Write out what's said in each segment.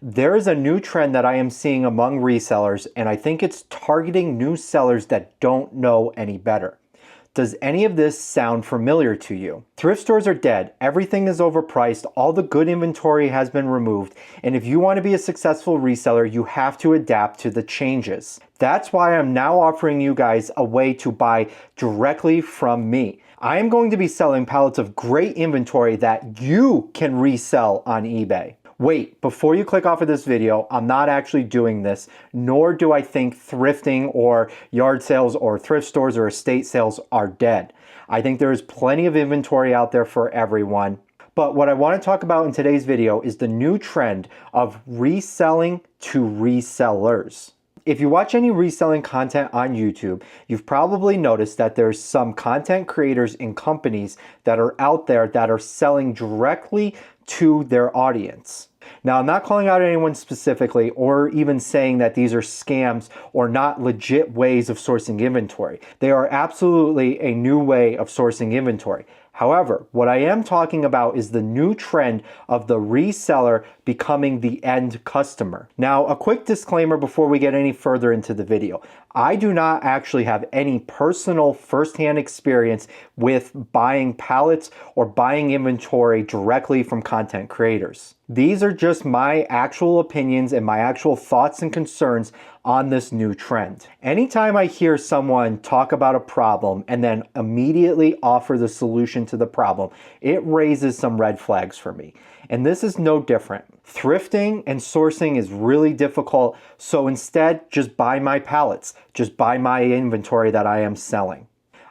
There is a new trend that I am seeing among resellers, and I think it's targeting new sellers that don't know any better. Does any of this sound familiar to you? Thrift stores are dead, everything is overpriced, all the good inventory has been removed, and if you want to be a successful reseller, you have to adapt to the changes. That's why I'm now offering you guys a way to buy directly from me. I am going to be selling pallets of great inventory that you can resell on eBay. Wait, before you click off of this video, I'm not actually doing this, nor do I think thrifting or yard sales or thrift stores or estate sales are dead. I think there is plenty of inventory out there for everyone. But what I want to talk about in today's video is the new trend of reselling to resellers. If you watch any reselling content on YouTube, you've probably noticed that there's some content creators and companies that are out there that are selling directly to their audience. Now, I'm not calling out anyone specifically or even saying that these are scams or not legit ways of sourcing inventory. They are absolutely a new way of sourcing inventory. However, what I am talking about is the new trend of the reseller becoming the end customer. Now, a quick disclaimer before we get any further into the video. I do not actually have any personal firsthand experience with buying pallets or buying inventory directly from content creators. These are just my actual opinions and my actual thoughts and concerns on this new trend. Anytime I hear someone talk about a problem and then immediately offer the solution to the problem, it raises some red flags for me. And this is no different. Thrifting and sourcing is really difficult, so instead, just buy my pallets. Just buy my inventory that I am selling.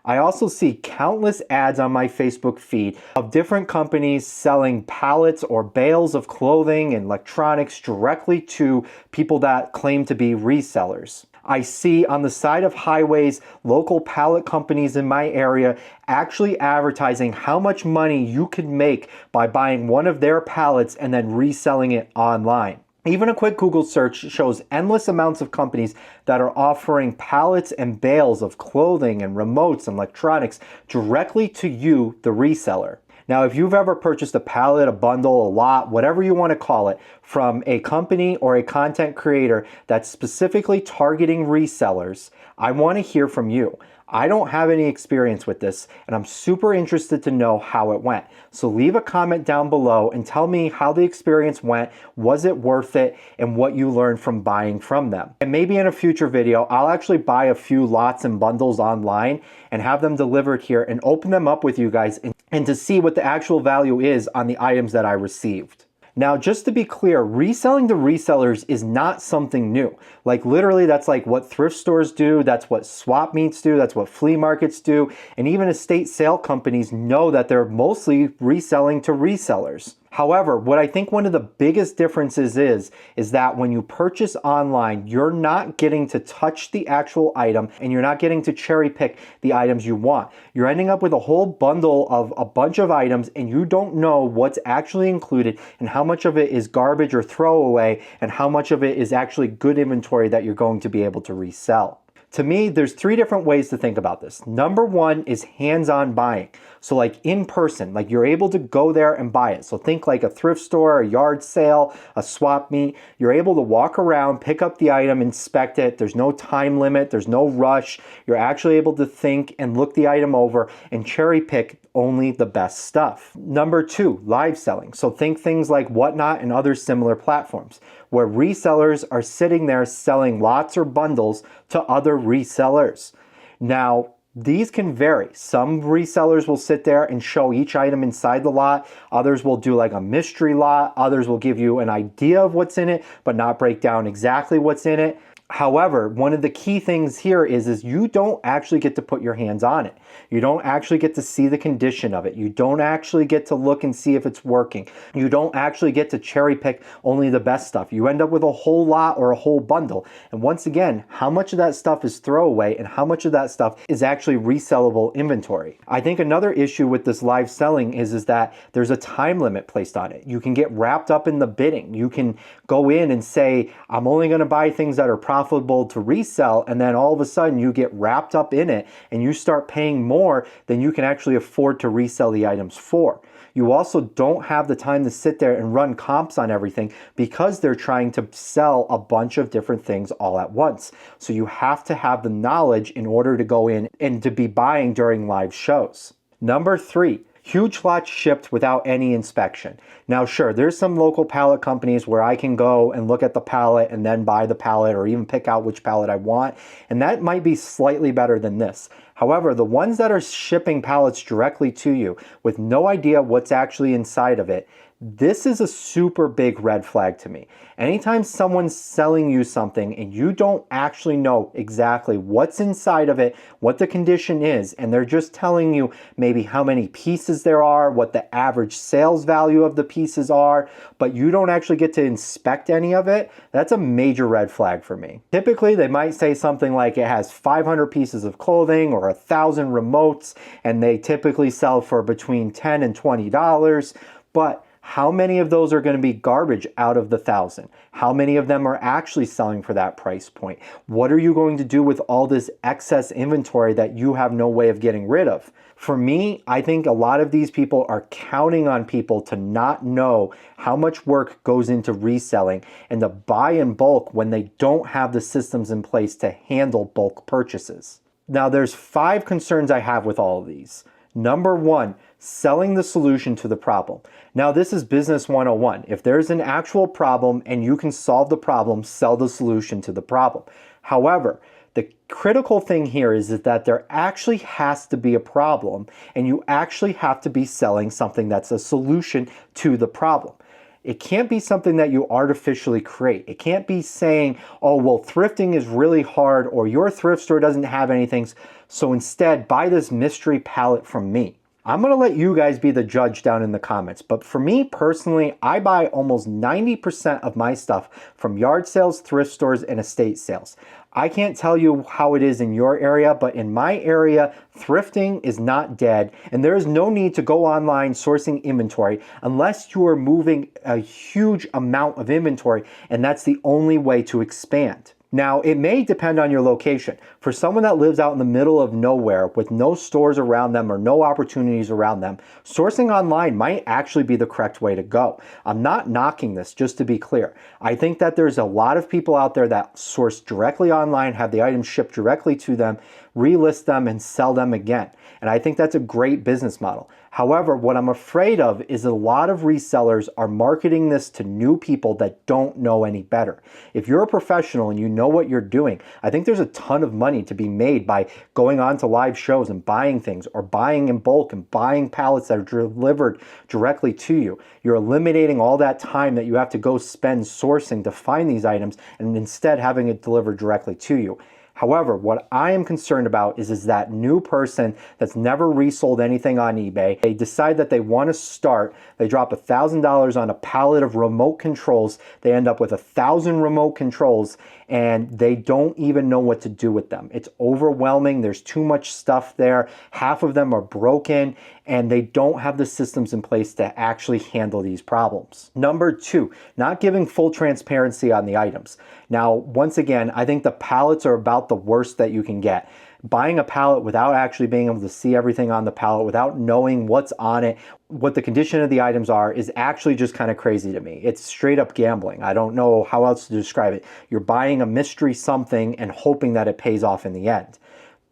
I also see countless ads on my Facebook feed of different companies selling pallets or bales of clothing and electronics directly to people that claim to be resellers. I see on the side of highways, local pallet companies in my area actually advertising how much money you could make by buying one of their pallets and then reselling it online. Even a quick Google search shows endless amounts of companies that are offering pallets and bales of clothing and remotes and electronics directly to you, the reseller. Now, if you've ever purchased a pallet, a bundle, a lot, whatever you want to call it, from a company or a content creator that's specifically targeting resellers, I want to hear from you. I don't have any experience with this, and I'm super interested to know how it went. So leave a comment down below and tell me how the experience went, was it worth it, and what you learned from buying from them. And maybe in a future video, I'll actually buy a few lots and bundles online and have them delivered here and open them up with you guys and to see what the actual value is on the items that I received. Now, just to be clear, reselling to resellers is not something new. Like literally, that's like what thrift stores do, that's what swap meets do, that's what flea markets do, and even estate sale companies know that they're mostly reselling to resellers. However, what I think one of the biggest differences is that when you purchase online, you're not getting to touch the actual item and you're not getting to cherry pick the items you want. You're ending up with a whole bundle of a bunch of items and you don't know what's actually included and how much of it is garbage or throwaway and how much of it is actually good inventory that you're going to be able to resell. To me, there's three different ways to think about this. Number one is hands-on buying. So like in person, like you're able to go there and buy it. So think like a thrift store, a yard sale, a swap meet. You're able to walk around, pick up the item, inspect it. There's no time limit. There's no rush. You're actually able to think and look the item over and cherry pick only the best stuff. Number two, live selling. So think things like Whatnot and other similar platforms where resellers are sitting there selling lots or bundles to other resellers. Now, these can vary. Some resellers will sit there and show each item inside the lot. Others will do like a mystery lot. Others will give you an idea of what's in it, but not break down exactly what's in it. However, one of the key things here is you don't actually get to put your hands on it. You don't actually get to see the condition of it. You don't actually get to look and see if it's working. You don't actually get to cherry pick only the best stuff. You end up with a whole lot or a whole bundle. And once again, how much of that stuff is throwaway and how much of that stuff is actually resellable inventory? I think another issue with this live selling is that there's a time limit placed on it. You can get wrapped up in the bidding. You can go in and say, I'm only going to buy things that are profitable to resell, and then all of a sudden you get wrapped up in it and you start paying more than you can actually afford to resell the items for. You also don't have the time to sit there and run comps on everything because they're trying to sell a bunch of different things all at once. So you have to have the knowledge in order to go in and to be buying during live shows. Number 3, huge lots shipped without any inspection. Now, sure, there's some local pallet companies where I can go and look at the pallet and then buy the pallet or even pick out which pallet I want, and that might be slightly better than this. However, the ones that are shipping pallets directly to you with no idea what's actually inside of it, this is a super big red flag to me. Anytime someone's selling you something and you don't actually know exactly what's inside of it, what the condition is, and they're just telling you maybe how many pieces there are, what the average sales value of the pieces are, but you don't actually get to inspect any of it, that's a major red flag for me. Typically, they might say something like it has 500 pieces of clothing or 1,000 remotes, and they typically sell for between $10 and $20, but how many of those are going to be garbage out of the 1,000? How many of them are actually selling for that price point? What are you going to do with all this excess inventory that you have no way of getting rid of? For me, I think a lot of these people are counting on people to not know how much work goes into reselling and to buy in bulk when they don't have the systems in place to handle bulk purchases. Now, there's 5 concerns I have with all of these. Number 1, selling the solution to the problem. Now, this is business 101. If there's an actual problem and you can solve the problem, sell the solution to the problem. However, the critical thing here is that there actually has to be a problem, and you actually have to be selling something that's a solution to the problem. It can't be something that you artificially create. It can't be saying, oh, well, thrifting is really hard, or your thrift store doesn't have anything, so instead buy this mystery pallet from me. I'm going to let you guys be the judge down in the comments, but for me personally, I buy almost 90% of my stuff from yard sales, thrift stores, and estate sales. I can't tell you how it is in your area, but in my area, thrifting is not dead, and there is no need to go online sourcing inventory unless you are moving a huge amount of inventory, and that's the only way to expand. Now, it may depend on your location. For someone that lives out in the middle of nowhere with no stores around them or no opportunities around them, sourcing online might actually be the correct way to go. I'm not knocking this, just to be clear. I think that there's a lot of people out there that source directly online, have the items shipped directly to them, relist them, and sell them again. And I think that's a great business model. However, what I'm afraid of is a lot of resellers are marketing this to new people that don't know any better. If you're a professional and you know what you're doing, I think there's a ton of money to be made by going on to live shows and buying things, or buying in bulk and buying pallets that are delivered directly to you. You're eliminating all that time that you have to go spend sourcing to find these items and instead having it delivered directly to you. However, what I am concerned about is that new person that's never resold anything on eBay. They decide that they want to start. They drop $1,000 on a pallet of remote controls. They end up with 1,000 remote controls, and they don't even know what to do with them. It's overwhelming. There's too much stuff there. Half of them are broken, and they don't have the systems in place to actually handle these problems. Number 2, not giving full transparency on the items. Now, once again, I think the pallets are about the worst that you can get. Buying a pallet without actually being able to see everything on the pallet, without knowing what's on it, what the condition of the items are, is actually just kind of crazy to me. It's straight up gambling. I don't know how else to describe it. You're buying a mystery something and hoping that it pays off in the end.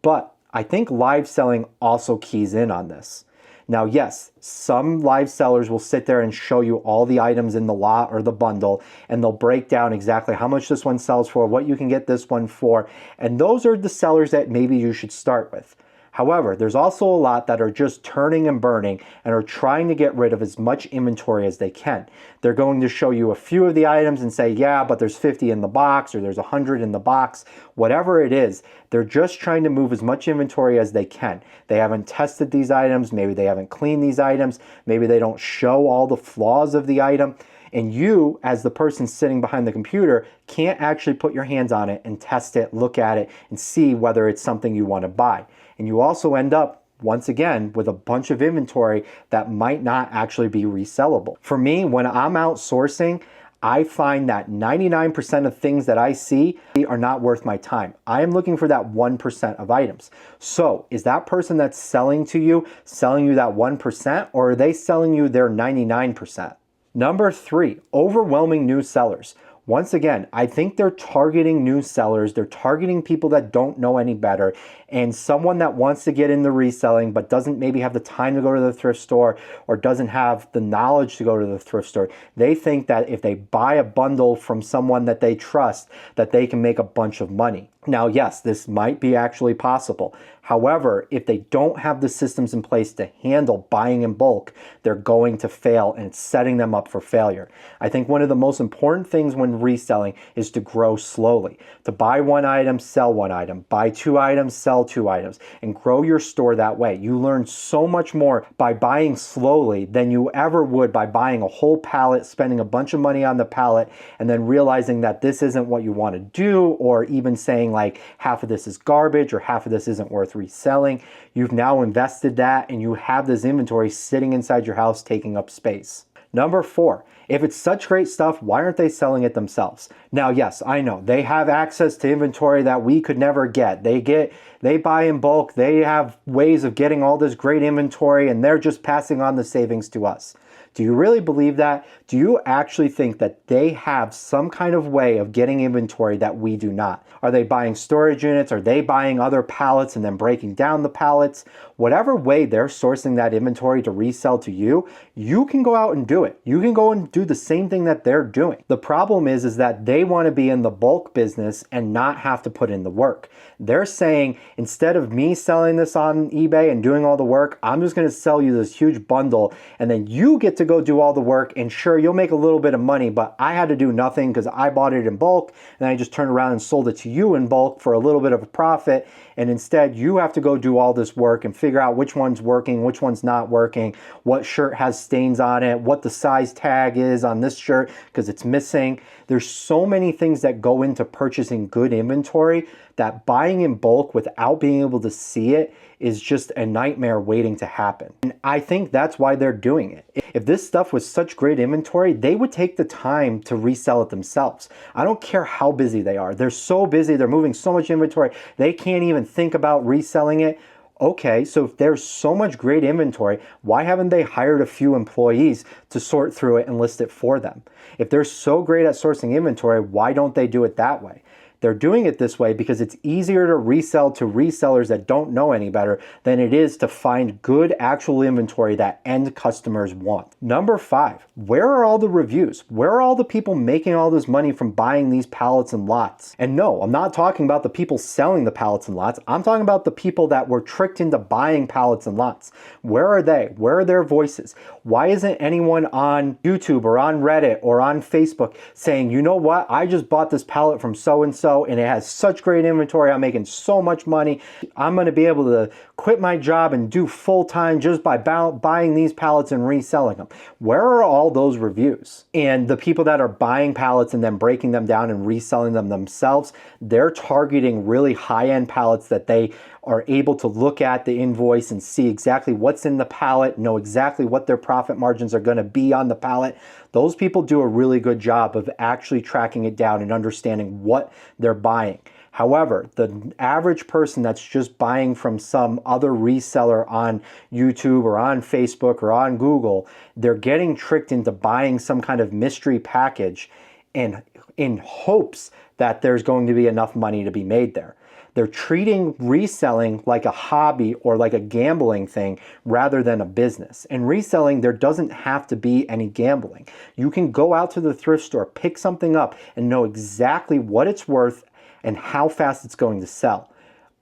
But I think live selling also keys in on this. Now, yes, some live sellers will sit there and show you all the items in the lot or the bundle, and they'll break down exactly how much this one sells for, what you can get this one for, and those are the sellers that maybe you should start with. However, there's also a lot that are just turning and burning and are trying to get rid of as much inventory as they can. They're going to show you a few of the items and say, yeah, but there's 50 in the box, or there's 100 in the box. Whatever it is, they're just trying to move as much inventory as they can. They haven't tested these items. Maybe they haven't cleaned these items. Maybe they don't show all the flaws of the item. And you, as the person sitting behind the computer, can't actually put your hands on it and test it, look at it, and see whether it's something you want to buy. And you also end up, once again, with a bunch of inventory that might not actually be resellable. For me, when I'm outsourcing, I find that 99% of things that I see are not worth my time. I am looking for that 1% of items. So is that person that's selling you that 1%, or are they selling you their 99%? Number 3, overwhelming new sellers. Once again, I think they're targeting new sellers. They're targeting people that don't know any better, and someone that wants to get into reselling but doesn't maybe have the time to go to the thrift store or doesn't have the knowledge to go to the thrift store. They think that if they buy a bundle from someone that they trust, that they can make a bunch of money. Now, yes, this might be actually possible. However, if they don't have the systems in place to handle buying in bulk, they're going to fail, and it's setting them up for failure. I think one of the most important things when reselling is to grow slowly. To buy one item, sell one item. Buy 2 items, sell 2 items, and grow your store that way. You learn so much more by buying slowly than you ever would by buying a whole pallet, spending a bunch of money on the pallet, and then realizing that this isn't what you want to do, or even saying like half of this is garbage or half of this isn't worth reselling. You've now invested that, and you have this inventory sitting inside your house taking up space. Number 4, if it's such great stuff, why aren't they selling it themselves? Now, yes, I know they have access to inventory that we could never get. They buy in bulk. They have ways of getting all this great inventory, and they're just passing on the savings to us. Do you really believe that? Do you actually think that they have some kind of way of getting inventory that we do not? Are they buying storage units? Are they buying other pallets and then breaking down the pallets? Whatever way they're sourcing that inventory to resell to you, you can go out and do it. You can go and do the same thing that they're doing. The problem is that they want to be in the bulk business and not have to put in the work. They're saying, instead of me selling this on eBay and doing all the work, I'm just going to sell you this huge bundle, and then you get to go do all the work, and sure, you'll make a little bit of money, but I had to do nothing because I bought it in bulk, and then I just turned around and sold it to you in bulk for a little bit of a profit. And instead, you have to go do all this work and figure out which one's working, which one's not working, what shirt has stains on it, what the size tag is on this shirt because it's missing. There's so many things that go into purchasing good inventory that buying in bulk without being able to see it is just a nightmare waiting to happen. And I think that's why they're doing it. If this stuff was such great inventory, they would take the time to resell it themselves. I don't care how busy they are. They're so busy, they're moving so much inventory, they can't even think about reselling it. Okay, so if there's so much great inventory, why haven't they hired a few employees to sort through it and list it for them? If they're so great at sourcing inventory, why don't they do it that way? They're doing it this way because it's easier to resell to resellers that don't know any better than it is to find good actual inventory that end customers want. Number 5, where are all the reviews? Where are all the people making all this money from buying these pallets and lots? And no, I'm not talking about the people selling the pallets and lots. I'm talking about the people that were tricked into buying pallets and lots. Where are they? Where are their voices? Why isn't anyone on YouTube or on Reddit or on Facebook saying, you know what, I just bought this pallet from so-and-so and it has such great inventory, I'm making so much money, I'm going to be able to quit my job and do full-time just by buying these pallets and reselling them? Where are all those reviews? And the people that are buying pallets and then breaking them down and reselling them themselves, they're targeting really high-end pallets that they are able to look at the invoice and see exactly what's in the pallet, know exactly what their profit margins are going to be on the pallet. Those people do a really good job of actually tracking it down and understanding what they're buying. However, the average person that's just buying from some other reseller on YouTube or on Facebook or on Google, they're getting tricked into buying some kind of mystery package and in hopes that there's going to be enough money to be made there. They're treating reselling like a hobby or like a gambling thing rather than a business. In reselling, there doesn't have to be any gambling. You can go out to the thrift store, pick something up, and know exactly what it's worth and how fast it's going to sell.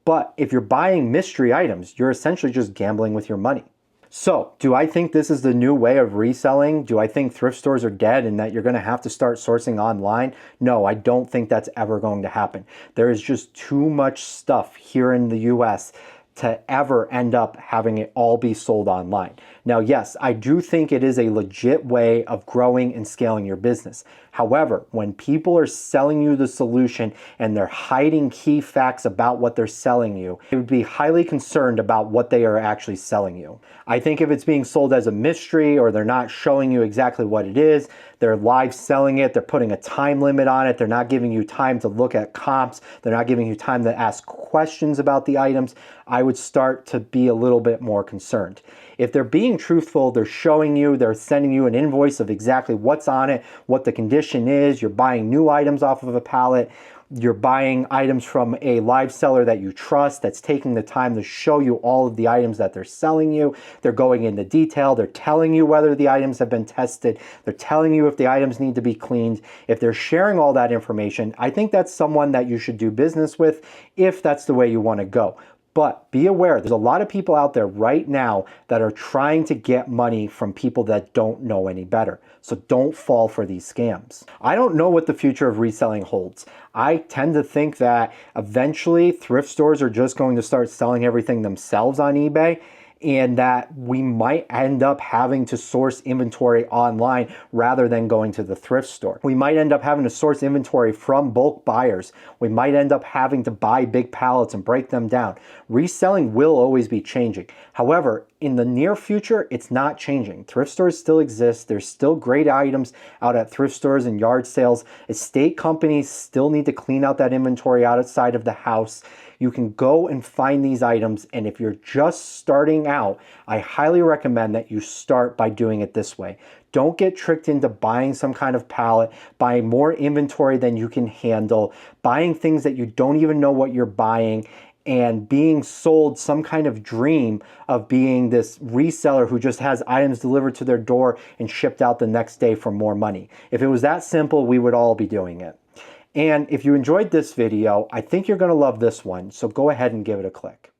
But if you're buying mystery items, you're essentially just gambling with your money. So, do I think this is the new way of reselling? Do I think thrift stores are dead and that you're going to have to start sourcing online? No, I don't think that's ever going to happen. There is just too much stuff here in the US to ever end up having it all be sold online. Now, yes, I do think it is a legit way of growing and scaling your business. However, when people are selling you the solution and they're hiding key facts about what they're selling you, I would be highly concerned about what they are actually selling you. I think if it's being sold as a mystery or they're not showing you exactly what it is, they're live selling it, they're putting a time limit on it, they're not giving you time to look at comps, they're not giving you time to ask questions about the items, I would start to be a little bit more concerned. If they're being truthful, they're showing you, they're sending you an invoice of exactly what's on it, what the condition is, you're buying new items off of a pallet, you're buying items from a live seller that you trust that's taking the time to show you all of the items that they're selling you. They're going into detail. They're telling you whether the items have been tested. They're telling you if the items need to be cleaned. If they're sharing all that information, I think that's someone that you should do business with if that's the way you want to go. But be aware, there's a lot of people out there right now that are trying to get money from people that don't know any better. So don't fall for these scams. I don't know what the future of reselling holds. I tend to think that eventually thrift stores are just going to start selling everything themselves on eBay, and that we might end up having to source inventory online rather than going to the thrift store. We might end up having to source inventory from bulk buyers. We might end up having to buy big pallets and break them down. Reselling will always be changing. However, in the near future, it's not changing. Thrift stores still exist. There's still great items out at thrift stores and yard sales. Estate companies still need to clean out that inventory outside of the house. You can go and find these items, and if you're just starting out, I highly recommend that you start by doing it this way. Don't get tricked into buying some kind of pallet, buying more inventory than you can handle, buying things that you don't even know what you're buying, and being sold some kind of dream of being this reseller who just has items delivered to their door and shipped out the next day for more money. If it was that simple, we would all be doing it. And if you enjoyed this video, I think you're going to love this one, so go ahead and give it a click.